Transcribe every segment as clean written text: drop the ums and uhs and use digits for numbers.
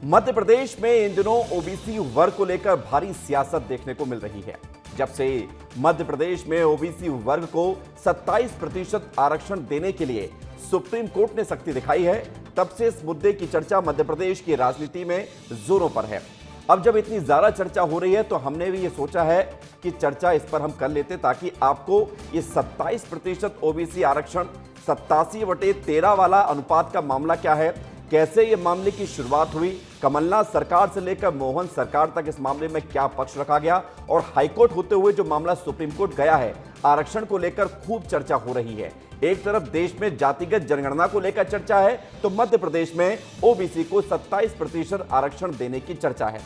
मध्य प्रदेश में इन दिनों ओबीसी वर्ग को लेकर भारी सियासत देखने को मिल रही है। जब से मध्य प्रदेश में ओबीसी वर्ग को 27% आरक्षण देने के लिए सुप्रीम कोर्ट ने सख्ती दिखाई है, तब से इस मुद्दे की चर्चा मध्य प्रदेश की राजनीति में जोरों पर है। अब जब इतनी ज्यादा चर्चा हो रही है तो हमने भी ये सोचा है कि चर्चा इस पर हम कर लेते, ताकि आपको ये 27% ओबीसी आरक्षण 87/13 वाला अनुपात का मामला क्या है, कैसे ये मामले की शुरुआत हुई, कमलनाथ सरकार से लेकर मोहन सरकार तक इस मामले में क्या पक्ष रखा गया, और हाईकोर्ट होते हुए जो मामला सुप्रीम कोर्ट गया है आरक्षण को लेकर खूब चर्चा हो रही है। एक तरफ देश में जातिगत जनगणना को लेकर चर्चा है, तो मध्य प्रदेश में ओबीसी को 27% आरक्षण देने की चर्चा है।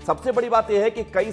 सबसे बड़ी बात यह है कि कई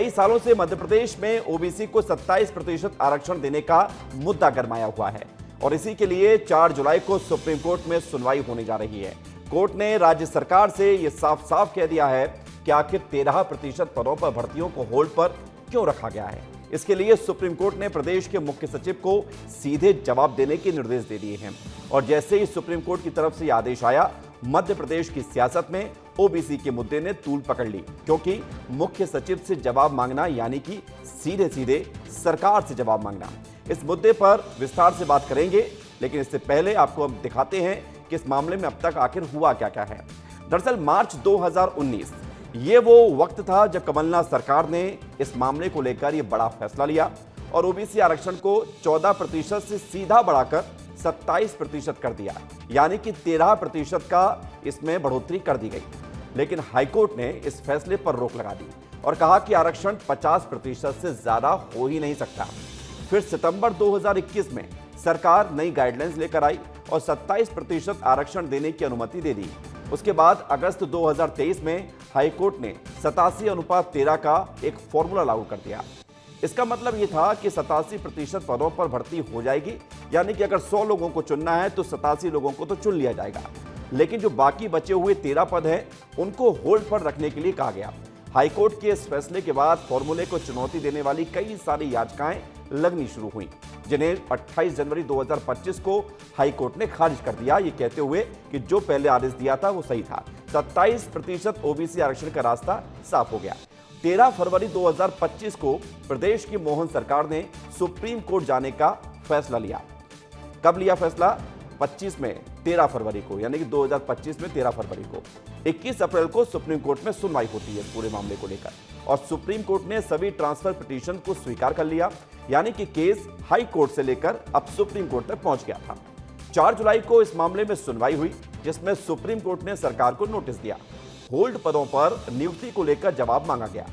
सालों से मध्य प्रदेश में ओबीसी को 27% आरक्षण देने का मुद्दा गरमाया हुआ है, और इसी के लिए 4 जुलाई को सुप्रीम कोर्ट में सुनवाई होने जा रही है। कोर्ट ने राज्य सरकार से यह साफ साफ कह दिया है कि आखिर 13% पदों पर भर्तियों को होल्ड पर क्यों रखा गया है। इसके लिए सुप्रीम कोर्ट ने प्रदेश के मुख्य सचिव को सीधे जवाब देने के निर्देश दे दिए हैं, और जैसे ही सुप्रीम कोर्ट की तरफ से यह आदेश आया, मध्य प्रदेश की सियासत में ओबीसी के मुद्दे ने तूल पकड़ ली, क्योंकि मुख्य सचिव से जवाब मांगना यानी कि सीधे सीधे सरकार से जवाब मांगना। इस मुद्दे पर विस्तार से बात करेंगे, लेकिन इससे पहले आपको अब दिखाते हैं कि इस मामले में अब तक आखिर हुआ क्या क्या है। दरअसल मार्च 2019 ये वो वक्त था जब कमलनाथ सरकार ने इस मामले को लेकर ये बड़ा फैसला लिया और ओबीसी आरक्षण को 14% से सीधा बढ़ाकर 27% कर दिया, यानी कि 13% का इसमें बढ़ोतरी कर दी गई। लेकिन हाईकोर्ट ने इस फैसले पर रोक लगा दी और कहा कि आरक्षण 50% से ज्यादा हो ही नहीं सकता। फिर सितंबर 2021 में सरकार नई गाइडलाइंस लेकर आई और 27% आरक्षण देने की अनुमति दे दी। उसके बाद अगस्त 2023 में हाईकोर्ट ने 87/13 का एक फॉर्मूला लागू कर दिया। इसका मतलब यह था कि 87% पदों पर भर्ती हो जाएगी, यानी कि अगर 100 लोगों को चुनना है तो 87 लोगों को तो चुन लिया जाएगा, लेकिन जो बाकी बचे हुए 13 पद हैं उनको होल्ड पर रखने के लिए कहा गया। हाईकोर्ट के इस फैसले के बाद फॉर्मूले को चुनौती देने वाली कई सारी याचिकाएं लगनी शुरू हुई, जिन्हें 28 जनवरी 2025 को हाईकोर्ट ने खारिज कर दिया, ये कहते हुए कि जो पहले आदेश दिया था वो सही था। 27% ओबीसी आरक्षण का रास्ता साफ हो गया। 13 फरवरी 2025 को प्रदेश की मोहन सरकार ने सुप्रीम कोर्ट जाने का फैसला लिया। कब लिया फैसला? 13 फरवरी को, यानी कि 2025 में 13 फरवरी को। 21 अप्रैल को सुप्रीम कोर्ट में सुनवाई होती है पूरे मामले को लेकर, और सुप्रीम कोर्ट ने सभी ट्रांसफर पिटीशन को स्वीकार कर लिया, यानी कि केस हाई कोर्ट से लेकर अब सुप्रीम कोर्ट तक पहुंच गया था। 4 जुलाई को इस मामले में सुनवाई हुई, जिसमें सुप्रीम कोर्ट ने सरकार को नोटिस दिया। होल्ड पदों पर नियुक्ति को लेकर जवाब मांगा गया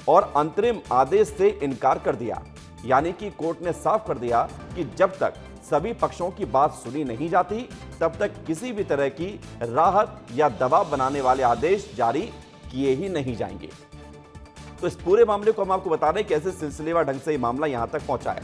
और अंतरिम आदेश से इनकार कर दिया, यानी कि कोर्ट ने साफ कर दिया कि जब तक सभी पक्षों की बात सुनी नहीं जाती तब तक किसी भी तरह की राहत या दबाव बनाने वाले आदेश जारी किए ही नहीं जाएंगे। तो इस पूरे मामले को हम आपको बता रहे हैं कैसे सिलसिलेवार ढंग से ये मामला यहां तक पहुंचा है।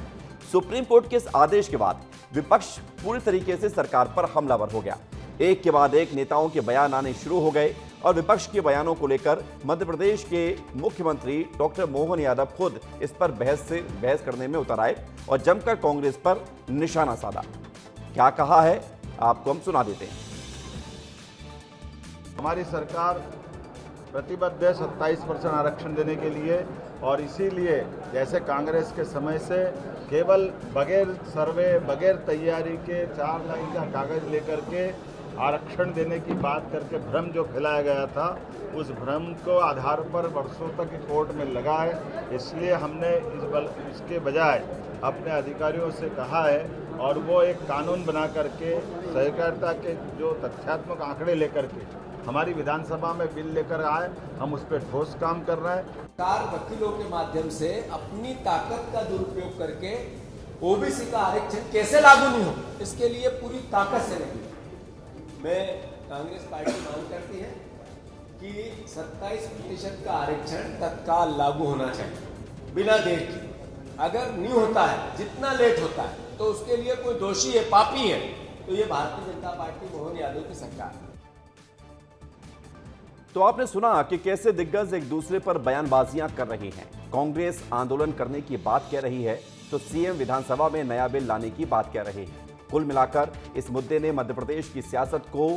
सुप्रीम कोर्ट के इस आदेश के बाद विपक्ष पूरी तरीके से सरकार पर हमलावर हो गया। एक के बाद एक नेताओं के बयान आने शुरू हो गए और विपक्ष के बयानों को लेकर मध्य प्रदेश के मुख्यमंत्री डॉक्टर मोहन यादव खुद इस पर बहस करने में उतर आए और जमकर कांग्रेस पर निशाना साधा। क्या कहा है आपको हम सुना देते हैं। हमारी सरकार प्रतिबद्ध है 27% आरक्षण देने के लिए, और इसीलिए जैसे कांग्रेस के समय से केवल बगैर सर्वे बगैर तैयारी के 4 लाइन का कागज लेकर के आरक्षण देने की बात करके भ्रम जो फैलाया गया था, उस भ्रम को आधार पर वर्षों तक कोर्ट में लगा है। इसलिए हमने इसके बजाय अपने अधिकारियों से कहा है और वो एक कानून बना करके सहकारिता के जो तथ्यात्मक आंकड़े लेकर के हमारी विधानसभा में बिल लेकर आए, हम उस पर ठोस काम कर रहे हैं। सरकार वकीलों के माध्यम से अपनी ताकत का दुरुपयोग करके ओबीसी का आरक्षण कैसे लागू नहीं हो, इसके लिए पूरी ताकत से लगी। मैं कांग्रेस पार्टी मांग करती है कि 27% का आरक्षण तत्काल लागू होना चाहिए बिना देर के। अगर नहीं होता है, जितना लेट होता है, तो उसके लिए कोई दोषी है, पापी है, तो ये भारतीय जनता पार्टी मोहन यादव की सरकार है। तो आपने सुना कि कैसे दिग्गज एक दूसरे पर बयानबाजियां कर रही हैं। कांग्रेस आंदोलन करने की बात कह रही है तो सीएम विधानसभा में नया बिल लाने की बात कह रहे हैं। कुल मिलाकर इस मुद्दे ने मध्य प्रदेश की सियासत को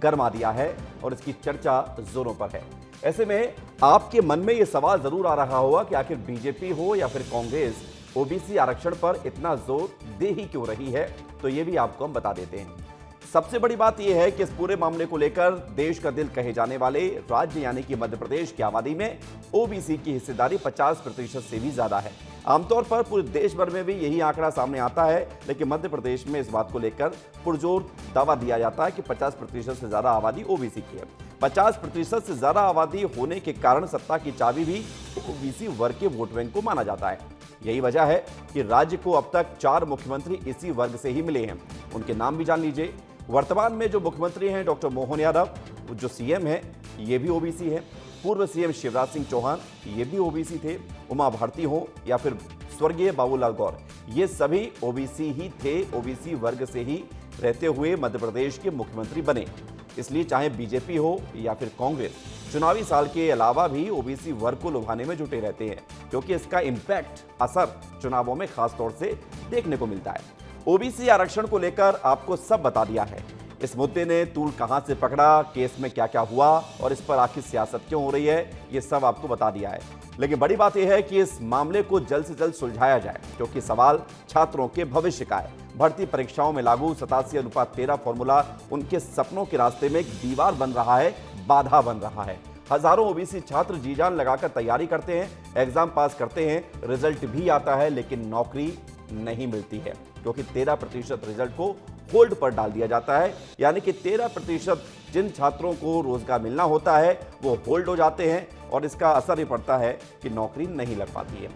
गरमा दिया है और इसकी चर्चा जोरों पर है। ऐसे में आपके मन में यह सवाल जरूर आ रहा होगा कि आखिर बीजेपी हो या फिर कांग्रेस ओबीसी आरक्षण पर इतना जोर दे ही क्यों रही है, तो ये भी आपको हम बता देते हैं। सबसे बड़ी बात यह है कि इस पूरे मामले को लेकर देश का दिल कहे जाने वाले राज्य यानी कि मध्य प्रदेश की आबादी में ओबीसी की हिस्सेदारी 50% से भी ज्यादा है। आमतौर पर पूरे देश भर में भी यही आंकड़ा सामने आता है, लेकिन मध्य प्रदेश में इस बात को लेकर पुरजोर दावा दिया जाता है कि 50% से ज्यादा आबादी ओबीसी की है। 50% से ज्यादा आबादी होने के कारण सत्ता की चाबी भी ओबीसी वर्ग के वोट बैंक को माना जाता है। यही वजह है कि राज्य को अब तक 4 मुख्यमंत्री इसी वर्ग से ही मिले हैं। उनके नाम भी जान लीजिए। वर्तमान में जो मुख्यमंत्री हैं डॉक्टर मोहन यादव, जो सीएम है ये भी ओबीसी है। पूर्व सीएम शिवराज सिंह चौहान ये भी ओबीसी थे। उमा भारती हो या फिर स्वर्गीय बाबूलाल गौर, ये सभी ओबीसी ही थे। ओबीसी वर्ग से ही रहते हुए मध्य प्रदेश के मुख्यमंत्री बने। इसलिए चाहे बीजेपी हो या फिर कांग्रेस, चुनावी साल के अलावा भी ओबीसी वर्ग को लुभाने में जुटे रहते हैं, क्योंकि इसका इंपैक्ट असर चुनावों में खासतौर से देखने को मिलता है। ओबीसी आरक्षण को लेकर आपको सब बता दिया है। इस मुद्दे ने तूल कहां से पकड़ा, केस में क्या क्या हुआ और इस पर आखिर सियासत क्यों हो रही है, ये सब आपको बता दिया है। लेकिन बड़ी बात यह है कि इस मामले को जल्द से जल्द सुलझाया जाए, क्योंकि सवाल छात्रों के भविष्य का है। भर्ती परीक्षाओं में लागू 87:13 फॉर्मूला उनके सपनों के रास्ते में एक दीवार बन रहा है, बाधा बन रहा है। हजारों ओबीसी छात्र जी जान लगाकर तैयारी करते हैं, एग्जाम पास करते हैं, रिजल्ट भी आता है, लेकिन नौकरी नहीं मिलती है, क्योंकि 13% रिजल्ट को होल्ड पर डाल दिया जाता है। यानी कि 13% जिन छात्रों को रोजगार मिलना होता है वो होल्ड हो जाते हैं और इसका असर ये पड़ता है कि नौकरी नहीं लग पाती है।